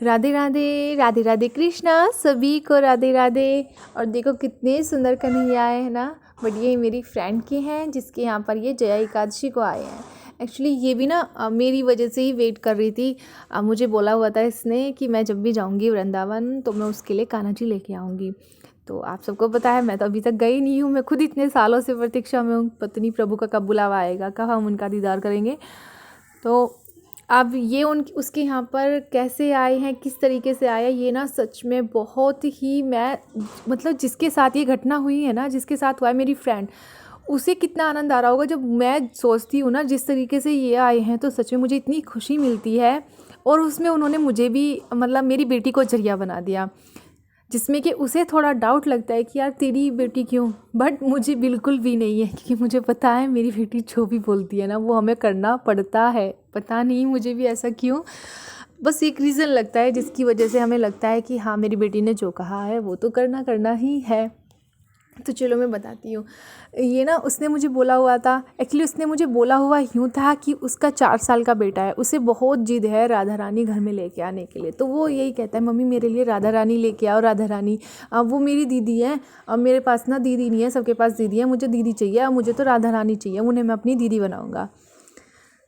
राधे राधे राधे राधे कृष्णा, सभी को राधे राधे। और देखो कितने सुंदर कन्हैया है ना, बट ये मेरी फ्रेंड के हैं जिसके यहाँ पर ये जया एकादशी को आए हैं। एक्चुअली ये भी ना मेरी वजह से ही वेट कर रही थी। मुझे बोला हुआ था इसने कि मैं जब भी जाऊँगी वृंदावन तो मैं उसके लिए कान्हा जी लेके आऊँगी। तो आप सबको पता है मैं तो अभी तक गई नहीं हूँ, मैं खुद इतने सालों से प्रतीक्षा में हूँ, पत्नी प्रभु का कब बुलावा आएगा, कब हम उनका दीदार करेंगे। तो अब ये उसके यहाँ पर कैसे आए हैं, किस तरीके से आया, ये ना सच में बहुत ही मैं मतलब जिसके साथ ये घटना हुई है ना, जिसके साथ हुआ है मेरी फ्रेंड, उसे कितना आनंद आ रहा होगा जब मैं सोचती हूँ ना जिस तरीके से ये आए हैं। तो सच में मुझे इतनी खुशी मिलती है। और उसमें उन्होंने मुझे भी मतलब मेरी बेटी को जरिया बना दिया, जिसमें कि उसे थोड़ा डाउट लगता है कि यार तेरी बेटी क्यों, बट मुझे बिल्कुल भी नहीं है, क्योंकि मुझे पता है मेरी बेटी जो भी बोलती है ना वो हमें करना पड़ता है। पता नहीं मुझे भी ऐसा क्यों, बस एक रीज़न लगता है जिसकी वजह से हमें लगता है कि हाँ मेरी बेटी ने जो कहा है वो तो करना करना ही है। तो चलो मैं बताती हूँ। ये ना उसने मुझे बोला हुआ था, एक्चुअली उसने मुझे बोला हुआ यूँ था कि उसका 4 साल का बेटा है, उसे बहुत जिद है राधा रानी घर में लेके आने के लिए। तो वो यही कहता है मम्मी मेरे लिए राधा रानी लेके आओ, राधा रानी। वो मेरी दीदी है, अब मेरे पास ना दीदी नहीं है, सबके पास दीदी है, मुझे दीदी चाहिए, अब मुझे तो राधा रानी चाहिए, उन्हें मैं अपनी दीदी बनाऊँगा।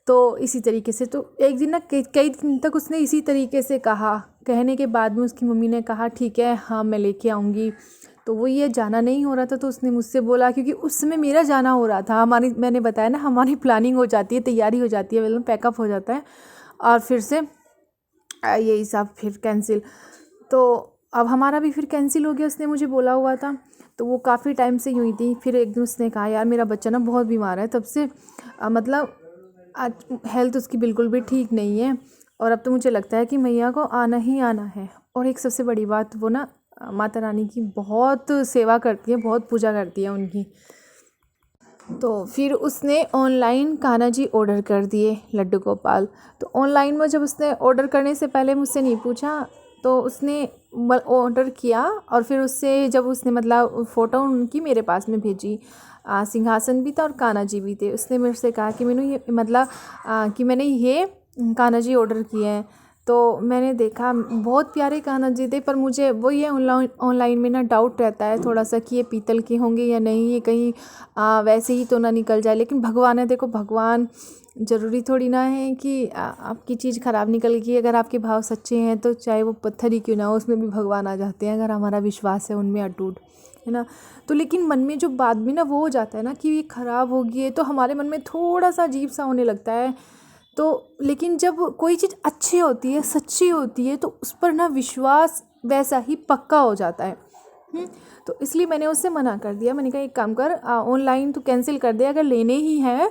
तो इसी तरीके से तो एक दिन ना कई दिन तक उसने इसी तरीके से कहा। कहने के बाद में उसकी मम्मी ने कहा ठीक है हाँ मैं लेके आऊँगी। तो वो ये जाना नहीं हो रहा था, तो उसने मुझसे बोला, क्योंकि उस समय मेरा जाना हो रहा था, हमारी मैंने बताया ना हमारी प्लानिंग हो जाती है, तैयारी हो जाती है, मतलब पैकअप हो जाता है, और फिर से यही सब फिर कैंसिल। तो अब हमारा भी फिर कैंसिल हो गया, उसने मुझे बोला हुआ था। तो वो काफ़ी टाइम से यूँ ही थी। फिर एक दिन उसने कहा यार मेरा बच्चा ना बहुत बीमार है, तब से मतलब आज हेल्थ उसकी बिल्कुल भी ठीक नहीं है, और अब तो मुझे लगता है कि मैया को आना ही आना है। और एक सबसे बड़ी बात, वो ना माता रानी की बहुत सेवा करती है, बहुत पूजा करती है उनकी। तो फिर उसने ऑनलाइन कान्हा जी ऑर्डर कर दिए, लड्डू गोपाल। तो ऑनलाइन में जब उसने ऑर्डर करने से पहले मुझसे नहीं पूछा, तो उसने ऑर्डर किया, और फिर उससे जब उसने मतलब फ़ोटो उनकी मेरे पास में भेजी, सिंहासन भी था और कान्हा जी भी थे। उसने मेरे से कहा कि मैंने ये मतलब कि मैंने ये कान्हा जी ऑर्डर किए हैं। तो मैंने देखा बहुत प्यारे कान्हा जी थे, पर मुझे वो ये ऑनलाइन में ना डाउट रहता है थोड़ा सा कि ये पीतल के होंगे या नहीं, ये कहीं वैसे ही तो ना निकल जाए। लेकिन भगवान है, देखो भगवान ज़रूरी थोड़ी ना है कि आपकी चीज़ ख़राब निकल गई। अगर आपके भाव सच्चे हैं तो चाहे वो पत्थर ही क्यों ना हो, उसमें भी भगवान आ जाते हैं, अगर हमारा विश्वास है उनमें अटूट, है ना। तो लेकिन मन में जो बाद में ना वो हो जाता है ना कि ये ख़राब हो गई है, तो हमारे मन में थोड़ा सा अजीब सा होने लगता है। तो लेकिन जब कोई चीज़ अच्छी होती है, सच्ची होती है, तो उस पर ना विश्वास वैसा ही पक्का हो जाता है। तो इसलिए मैंने उससे मना कर दिया। मैंने कहा एक काम कर, ऑनलाइन तो कैंसिल कर दे, अगर लेने ही हैं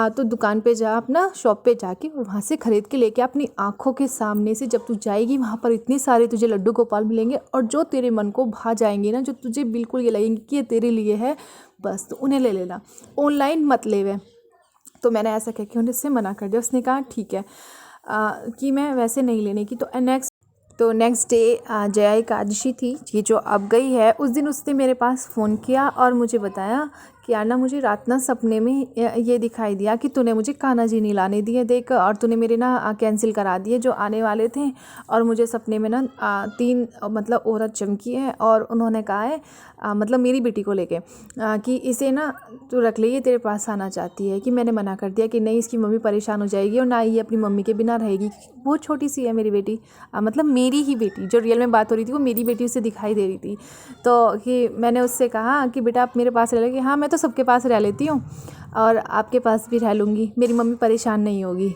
तो दुकान पे जा, अपना शॉप पे जाके और वहाँ से ख़रीद के लेके अपनी आँखों के सामने से। जब तू जाएगी वहाँ पर इतने सारे तुझे लड्डू गोपाल मिलेंगे, और जो तेरे मन को भा जाएंगे ना, जो तुझे बिल्कुल ये लगेंगे कि ये तेरे लिए है, बस तो उन्हें ले लेना, ऑनलाइन मत ले वे। तो मैंने ऐसा कह के उन्हें से मना कर दिया। उसने कहा ठीक है कि मैं वैसे नहीं लेने की। तो नेक्स्ट डे जया एकादशी थी, ये जो अब गई है। उस दिन उसने मेरे पास फ़ोन किया और मुझे बताया कि यार ना मुझे रात ना सपने में ये दिखाई दिया कि तूने मुझे कान्हा जी नहीं लाने दिए देख, और तूने मेरे ना कैंसिल करा दिए जो आने वाले थे। और मुझे सपने में ना 3 मतलब औरत चमकी है, और उन्होंने कहा है मतलब मेरी बेटी को लेके कि इसे ना तू रख ले, ये तेरे पास आना चाहती है। कि मैंने मना कर दिया कि नहीं, इसकी मम्मी परेशान हो जाएगी और ना ये अपनी मम्मी के बिना रहेगी। बहुत छोटी सी है मेरी बेटी, मतलब मेरी ही बेटी, जो रियल में बात हो रही थी वो मेरी बेटी उसे दिखाई दे रही थी। तो कि मैंने उससे कहा कि बेटा आप मेरे पास रह लेगी। हाँ मैं तो सबके पास रह लेती हूँ, और आपके पास भी रह लूँगी, मेरी मम्मी परेशान नहीं होगी।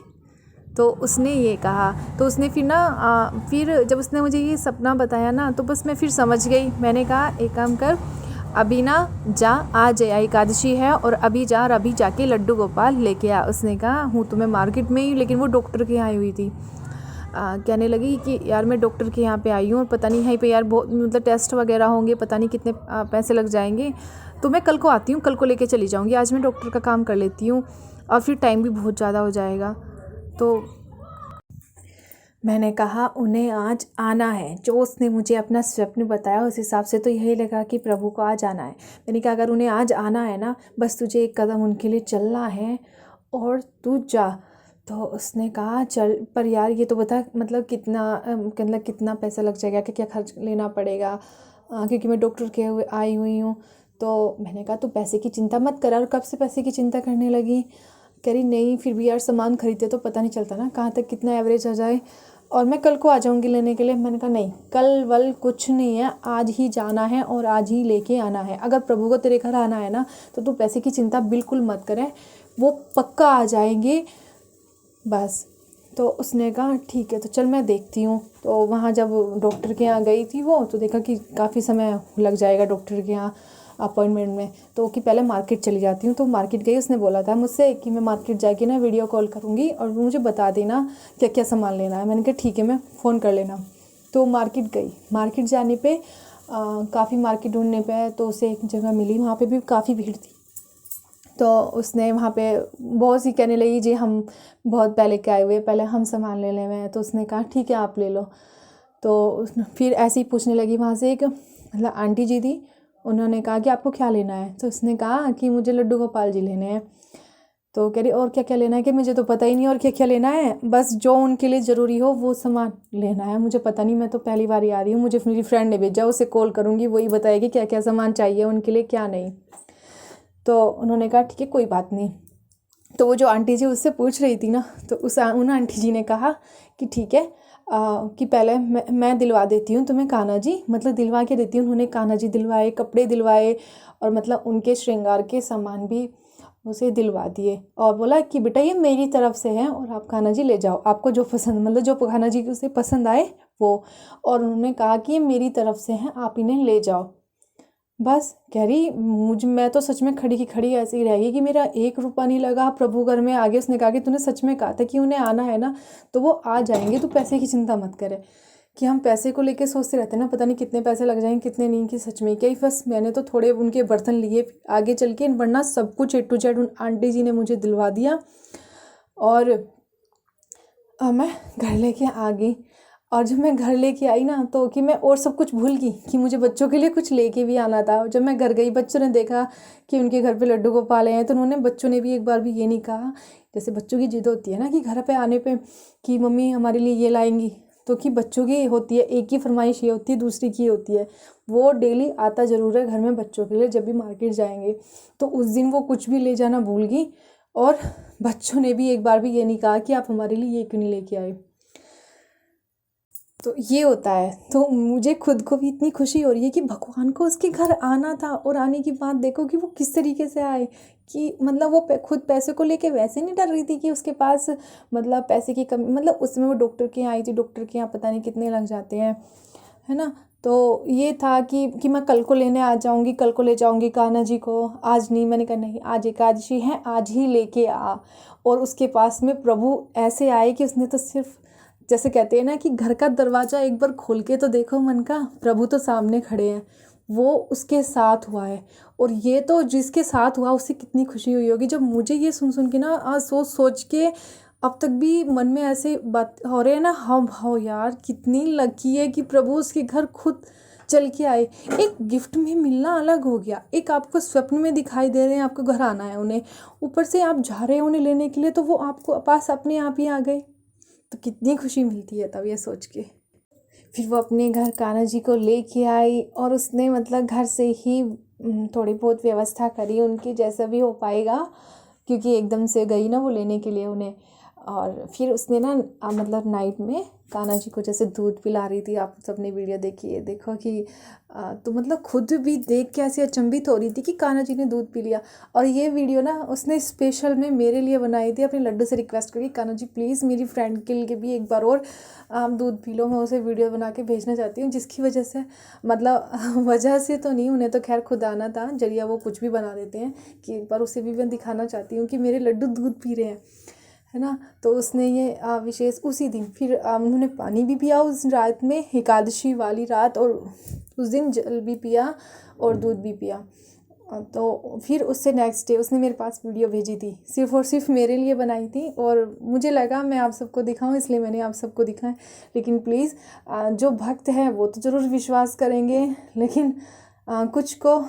तो उसने ये कहा। तो उसने फिर ना फिर जब उसने मुझे ये सपना बताया ना, तो बस मैं फिर समझ गई। मैंने कहा एक काम कर, अभी ना जा, आज एकादशी है, और अभी जा और अभी जाके लड्डू गोपाल लेके आ। उसने कहा हूँ तो मैं मार्केट में ही, लेकिन वो डॉक्टर के यहाँ आई हुई थी। कहने लगी कि यार मैं डॉक्टर के यहाँ पे आई हूँ, और पता नहीं यहीं पे यार बहुत मतलब टेस्ट वगैरह होंगे, पता नहीं कितने पैसे लग जाएंगे, तो मैं कल को आती हूँ, कल को लेके चली जाऊँगी, आज मैं डॉक्टर का काम कर लेती हूँ, और फिर टाइम भी बहुत ज़्यादा हो जाएगा। तो मैंने कहा उन्हें आज आना है, जो उसने मुझे अपना स्वप्न बताया उस हिसाब से तो यही लगा कि प्रभु को आज आना है। मैंने कहा अगर उन्हें आज आना है ना, बस तुझे एक कदम उनके लिए चलना है और तू जा। तो उसने कहा चल, पर यार ये तो बता मतलब कितना पैसा लग जाएगा, क्या क्या खर्च लेना पड़ेगा, क्योंकि मैं डॉक्टर के हुए आई हुई हूँ। तो मैंने कहा तू पैसे की चिंता मत कर। और कब से पैसे की चिंता करने लगी? कह रही नहीं फिर भी यार सामान खरीदते तो पता नहीं चलता ना कहाँ तक कितना एवरेज आ जाए, और मैं कल को आ जाऊँगी लेने के लिए। मैंने कहा नहीं, कल वल कुछ नहीं है, आज ही जाना है और आज ही लेके आना है। अगर प्रभु को तेरे घर आना है ना तो तू पैसे की चिंता बिल्कुल मत करें, वो पक्का आ जाएंगे बस। तो उसने कहा ठीक है, तो चल मैं देखती हूँ। तो वहाँ जब डॉक्टर के यहाँ गई थी वो, तो देखा कि काफ़ी समय लग जाएगा डॉक्टर के यहाँ अपॉइंटमेंट में, तो कि पहले मार्केट चली जाती हूँ। तो मार्केट गई, उसने बोला था मुझसे कि मैं मार्केट जाके ना वीडियो कॉल करूँगी और मुझे बता देना क्या क्या सामान लेना है। मैंने कहा ठीक है, मैं फ़ोन कर लेना। तो मार्केट गई, मार्केट जाने पे काफ़ी मार्केट ढूंढने पे तो उसे एक जगह मिली, वहाँ पे भी काफ़ी भीड़ थी। तो उसने वहाँ पे बहुत सी कहने लगी जी हम बहुत पहले के आए हुए, पहले हम सामान ले लें हैं। तो उसने कहा ठीक है आप ले लो। तो फिर ऐसे ही पूछने लगी वहाँ से एक मतलब आंटी जी थी, उन्होंने कहा कि आपको क्या लेना है? तो उसने कहा कि मुझे लड्डू गोपाल जी लेने हैं। तो कह रही और क्या क्या लेना है? कि मुझे तो पता ही नहीं और क्या क्या लेना है, बस जो उनके लिए ज़रूरी हो वो सामान लेना है, मुझे पता नहीं, मैं तो पहली बार ही आ रही हूँ, मुझे मेरी फ्रेंड ने भेजा, उसे कॉल करूँगी वही बताएगी क्या क्या सामान चाहिए उनके लिए क्या नहीं। तो उन्होंने कहा ठीक है कोई बात नहीं। तो वो जो आंटी जी उससे पूछ रही थी ना, तो उन आंटी जी ने कहा कि ठीक है कि पहले मैं दिलवा देती हूँ तुम्हें कान्हा जी, मतलब दिलवा के देती हूँ। उन्होंने कान्हा जी दिलवाए, कपड़े दिलवाए और मतलब उनके श्रृंगार के सामान भी उसे दिलवा दिए, और बोला कि बेटा ये मेरी तरफ से है और आप कान्हा जी ले जाओ, आपको जो पसंद मतलब जो कान्हा जी उसे पसंद आए वो। और उन्होंने कहा कि ये मेरी तरफ से हैं, आप इन्हें ले जाओ। बस कह रही मैं तो सच में खड़ी की खड़ी ऐसे ही रहेगी कि मेरा 1 रुपया नहीं लगा प्रभु घर में। आगे उसने कहा कि तूने सच में कहा था कि उन्हें आना है ना तो वो आ जाएंगे, तू पैसे की चिंता मत करे। कि हम पैसे को लेके सोचते रहते हैं ना, पता नहीं कितने पैसे लग जाएंगे कितने नहीं, कि सच में क्या ही। बस मैंने तो थोड़े उनके बर्तन लिए आगे चल के, वरना सब कुछ A to Z उन आंटी जी ने मुझे दिलवा दिया। और मैं घर लेके आ गई। और जब मैं घर लेके आई ना तो कि मैं और सब कुछ भूल गई कि मुझे बच्चों के लिए कुछ लेके भी आना था। और जब मैं घर गई बच्चों ने देखा कि उनके घर पे लड्डू गोपाल हैं, तो उन्होंने बच्चों ने भी एक बार भी ये नहीं कहा, जैसे बच्चों की जिद होती है ना कि घर पे आने पे कि मम्मी हमारे लिए ये लाएंगी, तो कि बच्चों की होती है एक की फरमाइश ये होती है, दूसरी की होती है। वो डेली आता ज़रूर है घर में बच्चों के लिए जब भी मार्केट जाएंगे। तो उस दिन वो कुछ भी ले जाना भूल गई, और बच्चों ने भी एक बार भी ये नहीं कहा कि आप हमारे लिए ये क्यों नहीं लेके आए। तो ये होता है। तो मुझे खुद को भी इतनी खुशी हो रही है कि भगवान को उसके घर आना था, और आने की बात देखो कि वो किस तरीके से आए। कि मतलब वो खुद पैसे को लेके वैसे नहीं डर रही थी कि उसके पास मतलब पैसे की कमी, मतलब उसमें वो डॉक्टर के यहाँ आई थी, डॉक्टर के यहाँ पता नहीं कितने लग जाते हैं, है ना। तो ये था कि मैं कल को लेने आ जाऊँगी, कल को ले जाऊँगी कान्हा जी को, आज नहीं। मैंने कहा नहीं, आज एकादशी है, आज ही लेके आ। और उसके पास में प्रभु ऐसे आए कि उसने तो सिर्फ जैसे कहते हैं ना कि घर का दरवाज़ा एक बार खोल के तो देखो मन का, प्रभु तो सामने खड़े हैं, वो उसके साथ हुआ है। और ये तो जिसके साथ हुआ उससे कितनी खुशी हुई होगी। जब मुझे ये सुन सुन के ना आज सोच सोच के अब तक भी मन में ऐसे बात हो रहे हैं ना, हाँ भाव यार कितनी लकी है कि प्रभु उसके घर खुद चल के आए। एक गिफ्ट में मिलना अलग हो गया, एक आपको स्वप्न में दिखाई दे रहे हैं आपको घर आना है उन्हें, ऊपर से आप जा रहे हैं उन्हें लेने के लिए, तो वो आपको पास अपने आप ही आ गए। तो कितनी खुशी मिलती है तब ये सोच के। फिर वो अपने घर कान्हा जी को लेके आई, और उसने मतलब घर से ही थोड़ी बहुत व्यवस्था करी उनकी जैसा भी हो पाएगा, क्योंकि एकदम से गई ना वो लेने के लिए उन्हें। और फिर उसने ना मतलब नाइट में कान्हा जी को जैसे दूध पिला रही थी, आप सबने वीडियो देखी है, देखो कि तो मतलब खुद भी देख के ऐसे अचंभित हो रही थी कि कान्हा जी ने दूध पी लिया। और ये वीडियो ना उसने स्पेशल में मेरे लिए बनाई थी, अपने लड्डू से रिक्वेस्ट करके कान्हा जी प्लीज़ मेरी फ्रेंड के लिए भी एक बार और आप दूध पी लो। मैं उसे वीडियो बना के भेजना चाहती हूँ, जिसकी वजह से मतलब वजह से तो नहीं, उन्हें तो खैर खुद आना था, जरिया वो कुछ भी बना देते हैं, कि एक बार उसे भी मैं दिखाना चाहती हूँ कि मेरे लड्डू दूध पी रहे हैं, है ना। तो उसने ये विशेष उसी दिन फिर उन्होंने पानी भी पिया उस रात में, एकादशी वाली रात, और उस दिन जल भी पिया और दूध भी पिया। तो फिर उससे नेक्स्ट डे उसने मेरे पास वीडियो भेजी थी, सिर्फ़ और सिर्फ मेरे लिए बनाई थी, और मुझे लगा मैं आप सबको दिखाऊं इसलिए मैंने आप सबको दिखाएं। लेकिन प्लीज़ जो भक्त हैं वो तो ज़रूर विश्वास करेंगे, लेकिन कुछ को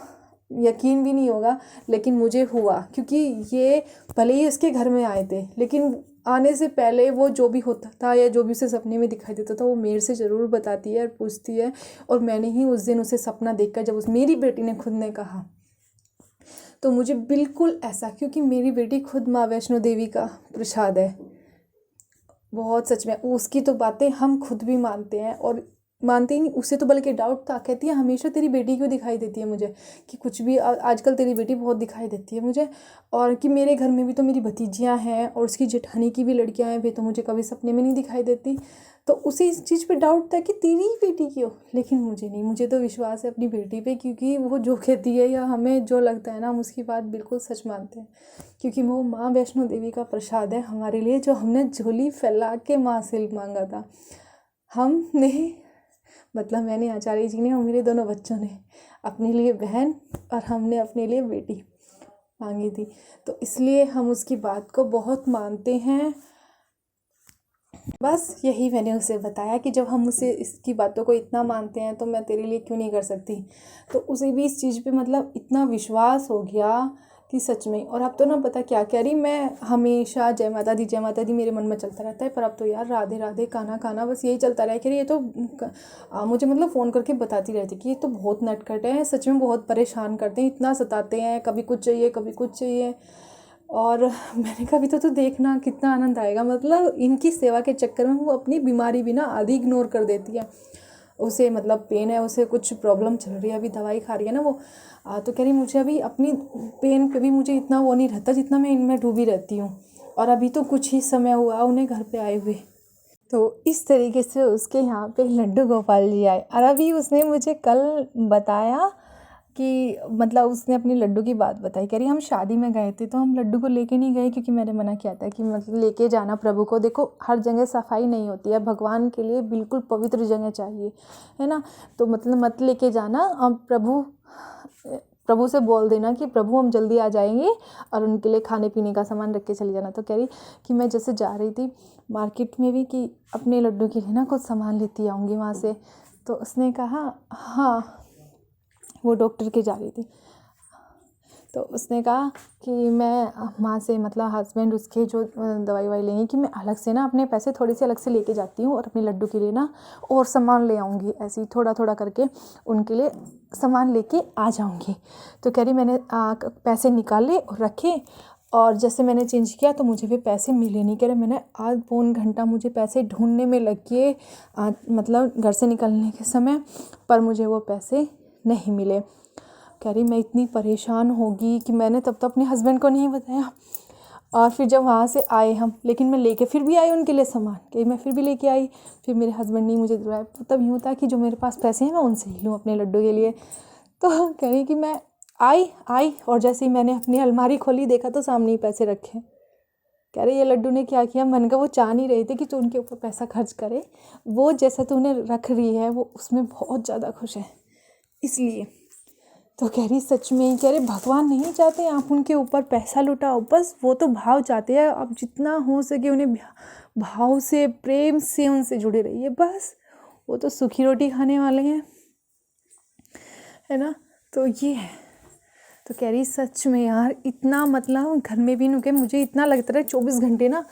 यकीन भी नहीं होगा, लेकिन मुझे हुआ, क्योंकि ये भले ही उसके घर में आए थे, लेकिन आने से पहले वो जो भी होता था या जो भी उसे सपने में दिखाई देता था वो मेरे से ज़रूर बताती है और पूछती है। और मैंने ही उस दिन उसे सपना देखकर जब उस मेरी बेटी ने खुद ने कहा तो मुझे बिल्कुल ऐसा, क्योंकि मेरी बेटी खुद माँ वैष्णो देवी का प्रसाद है। बहुत सच में उसकी तो बातें हम खुद भी मानते हैं, और मानते ही नहीं, उसे तो बल्कि डाउट था। कहती है हमेशा तेरी बेटी क्यों दिखाई देती है मुझे, कि कुछ भी आजकल तेरी बेटी बहुत दिखाई देती है मुझे। और कि मेरे घर में भी तो मेरी भतीजियाँ हैं और उसकी जेठानी की भी लड़कियाँ हैं, वे तो मुझे कभी सपने में नहीं दिखाई देती। तो उसे इस चीज़ पे डाउट था कि तेरी ही बेटी क्यों, लेकिन मुझे नहीं, मुझे तो विश्वास है अपनी बेटी पे, क्योंकि वो जो कहती है या हमें जो लगता है ना हम उसकी बात बिल्कुल सच मानते हैं। क्योंकि वो माँ वैष्णो देवी का प्रसाद है हमारे लिए, जो हमने झोली फैला के माँ से मांगा था। हमने मतलब मैंने, आचार्य जी ने और मेरे दोनों बच्चों ने अपने लिए बहन और हमने अपने लिए बेटी मांगी थी। तो इसलिए हम उसकी बात को बहुत मानते हैं। बस यही मैंने उसे बताया कि जब हम उसे इसकी बातों को इतना मानते हैं तो मैं तेरे लिए क्यों नहीं कर सकती। तो उसे भी इस चीज़ पे मतलब इतना विश्वास हो गया कि सच में। और अब तो ना पता क्या कह रही, मैं हमेशा जय माता दी मेरे मन में चलता रहता है, पर अब तो यार राधे राधे काना काना बस यही चलता रहा। कह रही ये तो मुझे मतलब फ़ोन करके बताती रहती कि ये तो बहुत नटखट है, सच में बहुत परेशान करते हैं, इतना सताते हैं, कभी कुछ चाहिए कभी कुछ चाहिए। और मैंने कहा अभी तो देखना कितना आनंद आएगा। मतलब इनकी सेवा के चक्कर में वो अपनी बीमारी भी ना आधी इग्नोर कर देती है। उसे मतलब पेन है, उसे कुछ प्रॉब्लम चल रही है, अभी दवाई खा रही है ना वो, तो कह रही मुझे अभी अपनी पेन पे भी मुझे इतना वो नहीं रहता जितना मैं इनमें डूबी रहती हूँ। और अभी तो कुछ ही समय हुआ उन्हें घर पे आए हुए। तो इस तरीके से उसके यहाँ पे लड्डू गोपाल जी आए। और अभी उसने मुझे कल बताया कि मतलब उसने अपनी लड्डू की बात बताई। कह रही हम शादी में गए थे तो हम लड्डू को लेके नहीं गए, क्योंकि मैंने मना किया था कि मतलब लेके जाना प्रभु को। देखो हर जगह सफाई नहीं होती है, भगवान के लिए बिल्कुल पवित्र जगह चाहिए, है ना। तो मतलब मत लेके जाना, अब प्रभु से बोल देना कि प्रभु हम जल्दी आ जाएंगे, और उनके लिए खाने पीने का सामान रख के चले जाना। तो कह रही कि मैं जैसे जा रही थी मार्केट में भी कि अपने लड्डू के लिए ना कुछ सामान लेती आऊँगी वहाँ से। तो उसने कहा हाँ, वो डॉक्टर के जा रही थी। तो उसने कहा कि मैं माँ से मतलब हस्बैंड उसके जो दवाई वाई लेंगे कि मैं अलग से ना अपने पैसे थोड़े से अलग से लेके जाती हूँ, और अपने लड्डू के लिए ना और सामान ले आऊँगी, ऐसे ही थोड़ा थोड़ा करके उनके लिए सामान लेके आ जाऊँगी। तो कह रही मैंने पैसे निकाले और रखे, और जैसे मैंने चेंज किया तो मुझे भी पैसे मिले नहीं। कह रहे मैंने आध पौन घंटा मुझे पैसे ढूंढने में लग गए, मतलब घर से निकलने के समय, पर मुझे वो पैसे नहीं मिले। कह रही मैं इतनी परेशान होगी कि मैंने तब तो अपने हस्बैंड को नहीं बताया। और फिर जब वहाँ से आए हम, लेकिन मैं लेके फिर भी आई उनके लिए सामान, कहीं मैं फिर भी लेके आई। फिर मेरे हस्बैंड ने मुझे दिलवाया। तब यूँ था कि जो मेरे पास पैसे हैं मैं उनसे ही लूँ अपने लड्डू के लिए। तो कह रही कि मैं आई और जैसे ही मैंने अपनी अलमारी खोली देखा तो सामने ही पैसे रखे। कह रही ये लड्डू ने क्या किया, मन का वो चाह नहीं रहे थे कि तू उनके ऊपर पैसा खर्च करे, वो जैसा तू उन्हें रख रही है वो उसमें बहुत ज़्यादा खुश है इसलिए। तो कह रही सच में ही, कह रहे भगवान नहीं चाहते आप उनके ऊपर पैसा लुटाओ, बस वो तो भाव चाहते हैं, आप जितना हो सके उन्हें भाव से प्रेम से उनसे जुड़े रहिए, बस वो तो सूखी रोटी खाने वाले हैं, है ना। तो ये है। तो कह रही सच में यार इतना मतलब घर में भी नुके, मुझे इतना लगता रहा 24 घंटे ना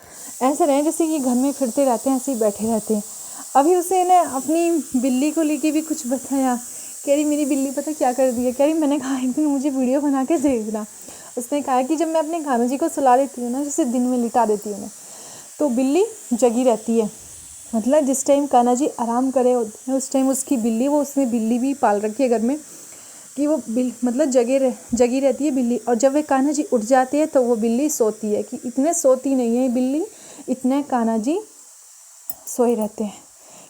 ऐसे रहे जैसे कि घर में फिरते रहते हैं, ऐसे ही बैठे रहते हैं। अभी उसे ने अपनी बिल्ली को लेके भी कुछ बताया। कह रही मेरी बिल्ली पता क्या कर दी है। कह रही मैंने कहा एक दिन मुझे वीडियो बना के भेजना। उसने कहा कि जब मैं अपने कान्हा जी को सुला देती हूँ ना, जैसे दिन में लिटा देती हूँ ना, तो बिल्ली जगी रहती है। मतलब जिस टाइम कान्हा जी आराम करे होते हैं उस टाइम उसकी बिल्ली, वो उसने बिल्ली भी पाल रखी है घर में, कि वो मतलब जगी रहती है बिल्ली। और जब वे कान्हा जी उठ जाते हैं तो वो बिल्ली सोती है, कि इतने सोती नहीं है बिल्ली, इतने कान्हा जी सोए रहते हैं,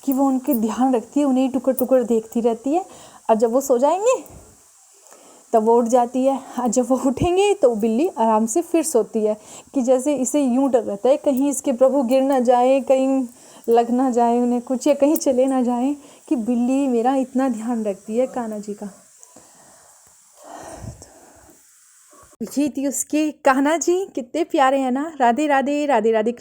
कि वो उनके ध्यान रखती है, उन्हें टुकर टुकर देखती रहती है। और जब वो सो जाएंगे तब वो उठ जाती है, और जब वो उठेंगे तो बिल्ली आराम से फिर सोती है। कि जैसे इसे यूं डर रहता है कहीं इसके प्रभु गिर ना जाए, कहीं लग ना जाए उन्हें कुछ, या कहीं चले ना जाए, कि बिल्ली मेरा इतना ध्यान रखती है कान्हा जी का। ये थी उसके कान्हा जी, कितने प्यारे हैं ना। राधे राधे राधे राधे।